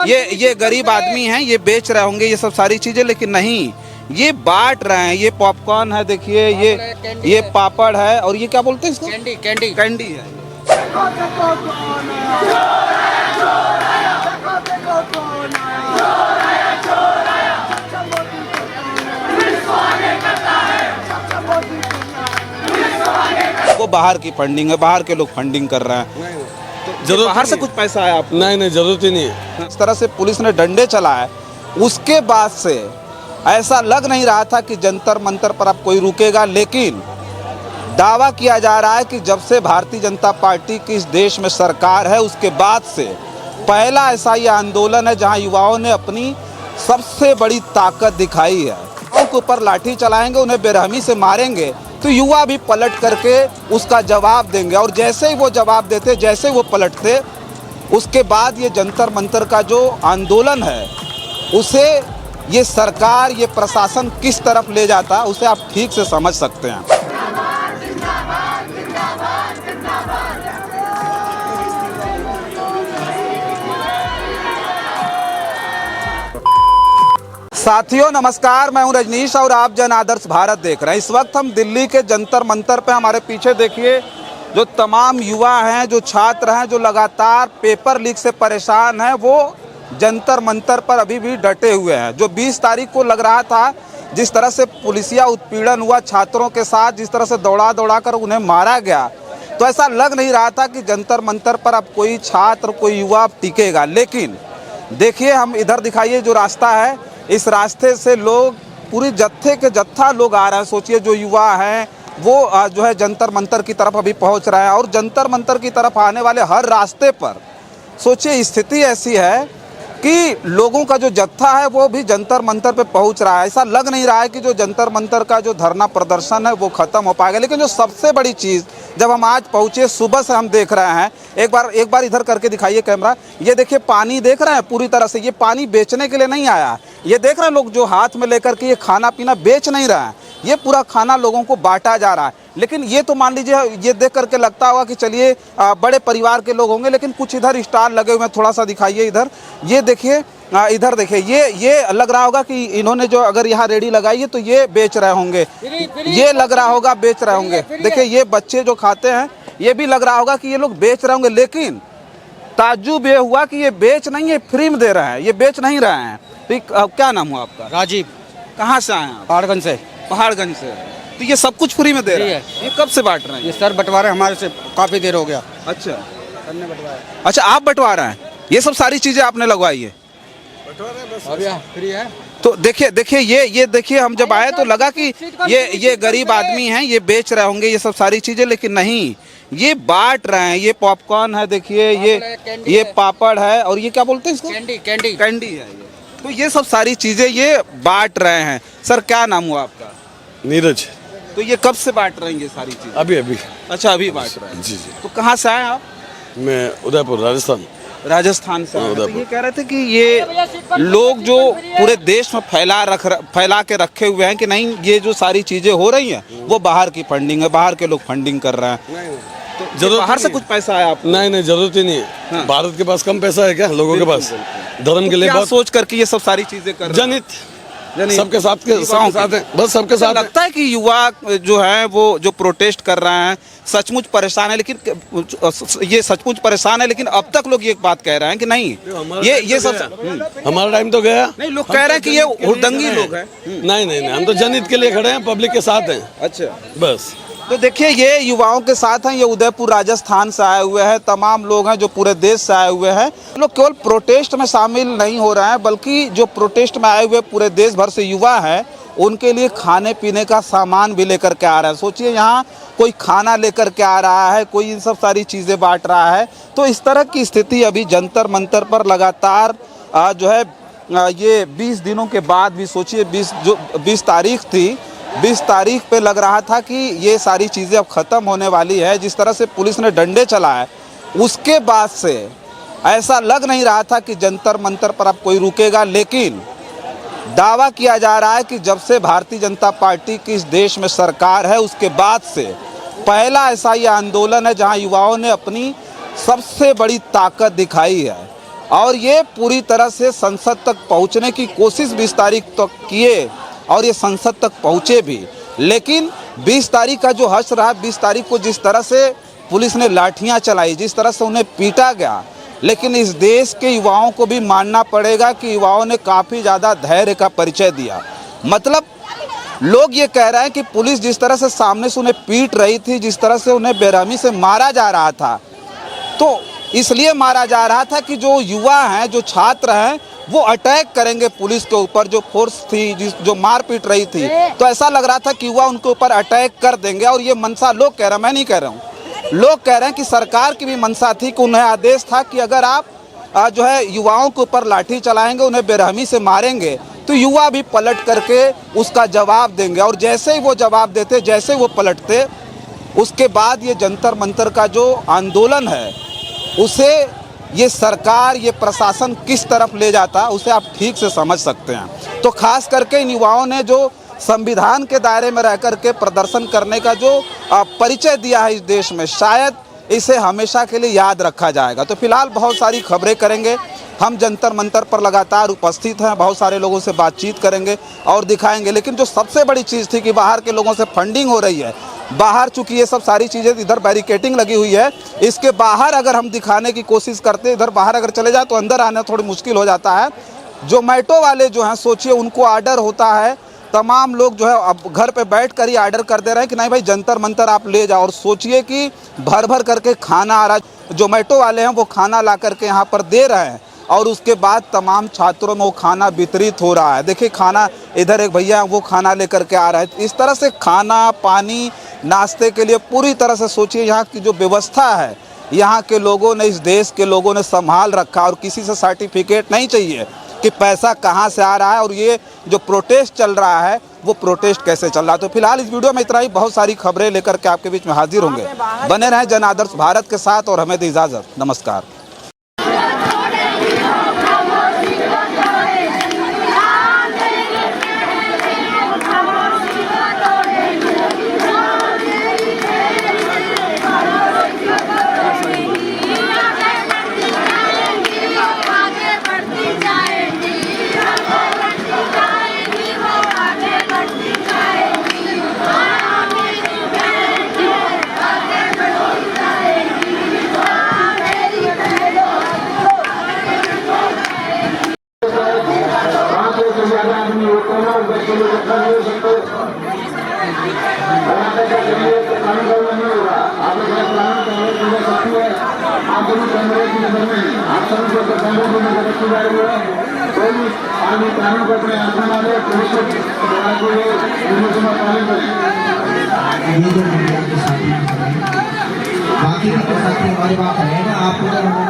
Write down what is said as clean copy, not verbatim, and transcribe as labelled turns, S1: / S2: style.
S1: ये गरीब आदमी हैं, ये बेच रहे होंगे ये सब सारी चीजें, लेकिन नहीं, ये बांट रहे हैं। ये पॉपकॉर्न है, देखिए ये पापड़ है, और ये क्या बोलते हैं इसको?
S2: कैंडी कैंडी
S1: कैंडी है। वो बाहर की फंडिंग है, बाहर के लोग फंडिंग कर रहे हैं।
S3: जरूरत
S1: बाहर से कुछ पैसा आया आपको?
S3: नहीं, जरूरत ही नहीं है।
S1: इस तरह से पुलिस ने डंडे चलाए, उसके बाद से ऐसा लग नहीं रहा था कि जंतर मंतर पर अब कोई रुकेगा, लेकिन दावा किया जा रहा है कि जब से भारतीय जनता पार्टी की इस देश में सरकार है, उसके बाद से पहला ऐसा ये आंदोलन है जहां युवाओं ने अपनी सबसे बड़ी ताकत दिखाई है। उनके ऊपर लाठी चलाएंगे, उन्हें बेरहमी से मारेंगे, तो युवा भी पलट करके उसका जवाब देंगे। और जैसे ही वो जवाब देते, जैसे ही वो पलटते, उसके बाद ये जंतर मंतर का जो आंदोलन है, उसे ये सरकार, ये प्रशासन किस तरफ ले जाता, उसे आप ठीक से समझ सकते हैं। साथियों नमस्कार, मैं हूं रजनीश और आप जन आदर्श भारत देख रहे हैं। इस वक्त हम दिल्ली के जंतर मंतर पे, हमारे पीछे देखिए जो तमाम युवा हैं, जो छात्र हैं, जो लगातार पेपर लीक से परेशान हैं, वो जंतर मंतर पर अभी भी डटे हुए हैं। जो 20 तारीख को लग रहा था, जिस तरह से पुलिसिया उत्पीड़न हुआ छात्रों के साथ, जिस तरह से दौड़ा दौड़ा कर उन्हें मारा गया, तो ऐसा लग नहीं रहा था कि जंतर मंतर पर अब कोई छात्र, कोई युवा टिकेगा। लेकिन देखिए, हम इधर दिखाइए जो रास्ता है, इस रास्ते से लोग, पूरी जत्थे के जत्था लोग आ रहे हैं। सोचिए जो युवा हैं वो जो है जंतर मंतर की तरफ अभी पहुंच रहे हैं, और जंतर मंतर की तरफ आने वाले हर रास्ते पर सोचिए स्थिति ऐसी है कि लोगों का जो जत्था है वो भी जंतर मंतर पे पहुंच रहा है। ऐसा लग नहीं रहा है कि जो जंतर मंतर का जो धरना प्रदर्शन है वो ख़त्म हो पाएगा। लेकिन जो सबसे बड़ी चीज़, जब हम आज पहुंचे, सुबह से हम देख रहे हैं, एक बार इधर करके दिखाइए कैमरा, ये देखिए पानी देख रहे हैं पूरी तरह से। ये पानी बेचने के लिए नहीं आया, ये देख रहे हैं लोग जो हाथ में लेकर के ये खाना पीना बेच नहीं रहे हैं, ये पूरा खाना लोगों को बांटा जा रहा है। लेकिन ये तो मान लीजिए, ये देख करके लगता होगा कि चलिए बड़े परिवार के लोग होंगे, लेकिन कुछ इधर स्टाल लगे हुए हैं। थोड़ा सा दिखाइए इधर, ये देखिए, इधर देखिए, ये लग रहा होगा कि इन्होंने जो अगर यहाँ रेडी लगाई है तो ये बेच रहे होंगे, ये लग रहा होगा बेच रहे होंगे। देखिए ये बच्चे जो खाते हैं, ये भी लग रहा होगा कि ये लोग बेच रहे होंगे। लेकिन ताज्जुब ये हुआ कि ये बेच नहीं है, फ्री में दे रहे हैं, ये बेच नहीं रहे हैं। तो क्या नाम हुआ आपका?
S2: राजीव।
S1: कहाँ से आए हैं आप?
S2: पहाड़गंज से।
S1: पहाड़गंज से। तो ये सब कुछ फ्री में दे रहे हैं? ये कब से बांट रहे हैं?
S2: ये सर बंटवारे हमारे से काफी देर हो गया।
S1: अच्छा, अच्छा आप बंटवा रहे हैं, ये सब सारी चीजें आपने लगवाई है?
S2: अब यहाँ फ्री है।
S1: तो देखिए ये देखिए, हम जब आए तो लगा कि ये गरीब आदमी हैं, ये बेच रहे होंगे ये सब सारी चीजें, लेकिन नहीं, ये बांट रहे हैं। ये पॉपकॉर्न है, देखिए ये पापड़ है, और ये क्या बोलते हैं इसको?
S2: कैंडी कैंडी
S1: कैंडी है ये। तो ये सब सारी चीजें ये बांट रहे हैं। सर क्या नाम हुआ आपका?
S3: नीरज।
S1: तो ये कब से बांट रहे हैं ये सारी चीजें?
S3: अभी।
S1: अच्छा, अभी बांट रहे हैं।
S3: जी।
S1: तो कहाँ से आए आप?
S3: मैं उदयपुर,
S1: राजस्थान से।
S3: हाँ,
S1: तो ये कह रहे थे कि ये लोग जो पूरे देश में फैला के रखे हुए हैं कि नहीं, ये जो सारी चीजें हो रही हैं वो बाहर की फंडिंग है, बाहर के लोग फंडिंग कर रहे हैं। तो जरूरत बाहर से कुछ पैसा आया आपको?
S3: नहीं, जरूरत ही नहीं है।
S1: हाँ।
S3: भारत के पास कम पैसा है क्या लोगों के पास? धर्म के लिए
S1: क्या
S3: बहुत
S1: सोच करके ये सब सारी चीजें कर रहे हैं?
S3: जनहित, सबके साथ है, बस सबके साथ।
S1: लगता है कि युवा जो है वो जो प्रोटेस्ट कर रहे हैं सचमुच परेशान है, लेकिन ये सचमुच परेशान है, लेकिन अब तक लोग ये बात कह रहे हैं कि नहीं, ये सब
S3: हमारा टाइम तो गया।
S1: नहीं, लोग कह रहे हैं कि ये हुड़दंगी लोग हैं।
S3: नहीं, हम तो जनहित के लिए खड़े हैं, पब्लिक के साथ हैं।
S1: अच्छा,
S3: बस।
S1: तो देखिए ये युवाओं के साथ हैं, ये उदयपुर राजस्थान से आए हुए हैं, तमाम लोग हैं जो पूरे देश से आए हुए हैं। लोग केवल प्रोटेस्ट में शामिल नहीं हो रहे हैं, बल्कि जो प्रोटेस्ट में आए हुए पूरे देश भर से युवा हैं, उनके लिए खाने पीने का सामान भी लेकर के आ रहा है। सोचिए यहाँ कोई खाना लेकर के आ रहा है, कोई इन सब सारी चीज़ें बांट रहा है। तो इस तरह की स्थिति अभी जंतर मंतर पर लगातार जो है ये 20 दिनों के बाद भी, सोचिए 20 तारीख थी, 20 तारीख पे लग रहा था कि ये सारी चीज़ें अब ख़त्म होने वाली है। जिस तरह से पुलिस ने डंडे चलाए, उसके बाद से ऐसा लग नहीं रहा था कि जंतर मंतर पर अब कोई रुकेगा। लेकिन दावा किया जा रहा है कि जब से भारतीय जनता पार्टी की इस देश में सरकार है, उसके बाद से पहला ऐसा ये आंदोलन है जहां युवाओं ने अपनी सबसे बड़ी ताकत दिखाई है। और ये पूरी तरह से संसद तक पहुंचने की कोशिश 20 तारीख तक किए और ये संसद तक पहुंचे भी। लेकिन 20 तारीख का जो हश्र रहा, 20 तारीख को जिस तरह से पुलिस ने लाठियां चलाई, जिस तरह से उन्हें पीटा गया, लेकिन इस देश के युवाओं को भी मानना पड़ेगा कि युवाओं ने काफ़ी ज़्यादा धैर्य का परिचय दिया। मतलब लोग ये कह रहे हैं कि पुलिस जिस तरह से सामने से उन्हें पीट रही थी, जिस तरह से उन्हें बेरहमी से मारा जा रहा था, तो इसलिए मारा जा रहा था कि जो युवा हैं, जो छात्र हैं, वो अटैक करेंगे पुलिस के ऊपर। जो फोर्स थी, जो मार पीट रही थी, तो ऐसा लग रहा था कि युवा उनके ऊपर अटैक कर देंगे। और ये मनसा लोग कह रहे हैं, मैं नहीं कह रहा हूँ, लोग कह रहे हैं कि सरकार की भी मनसा थी कि उन्हें आदेश था कि अगर आप जो है युवाओं के ऊपर लाठी चलाएंगे, उन्हें बेरहमी से मारेंगे, तो युवा भी पलट करके उसका जवाब देंगे। और जैसे ही वो जवाब देते, जैसे वो पलटते, उसके बाद ये जंतर मंतर का जो आंदोलन है, उसे ये सरकार, ये प्रशासन किस तरफ ले जाता, उसे आप ठीक से समझ सकते हैं। तो खास करके इन युवाओं ने जो संविधान के दायरे में रह कर के प्रदर्शन करने का जो परिचय दिया है इस देश में, शायद इसे हमेशा के लिए याद रखा जाएगा। तो फिलहाल बहुत सारी खबरें करेंगे हम, जंतर मंतर पर लगातार उपस्थित हैं, बहुत सारे लोगों से बातचीत करेंगे और दिखाएंगे। लेकिन जो सबसे बड़ी चीज़ थी कि बाहर के लोगों से फंडिंग हो रही है, बाहर चूंकि ये सब सारी चीज़ें, इधर बैरिकेटिंग लगी हुई है, इसके बाहर अगर हम दिखाने की कोशिश करते, इधर बाहर अगर चले जाए तो अंदर आना थोड़ी मुश्किल हो जाता है। जोमेटो वाले जो हैं, सोचिए उनको ऑर्डर होता है, तमाम लोग जो है अब घर पे बैठ कर ही ऑर्डर कर दे रहे हैं कि नहीं भाई जंतर मंतर आप ले जाओ। और सोचिए कि भर भर करके खाना आ रहा है, जोमेटो वाले हैं वो खाना ला करके यहाँ पर दे रहे हैं और उसके बाद तमाम छात्रों में वो खाना वितरित हो रहा है। देखिए खाना, इधर एक भैया वो खाना लेकर के आ रहा है। इस तरह से खाना, पानी, नाश्ते के लिए पूरी तरह से सोचिए यहाँ की जो व्यवस्था है, यहाँ के लोगों ने, इस देश के लोगों ने संभाल रखा। और किसी से सर्टिफिकेट नहीं चाहिए कि पैसा कहाँ से आ रहा है और ये जो प्रोटेस्ट चल रहा है वो प्रोटेस्ट कैसे चल रहा है। तो फिलहाल इस वीडियो में इतना ही, बहुत सारी खबरें लेकर के आपके बीच में हाजिर होंगे। बने रहें जन आदर्श भारत के साथ और हमें दी इजाज़त। नमस्कार।
S4: बाकी भी तो साथी हमारे बात रहेगा, आपको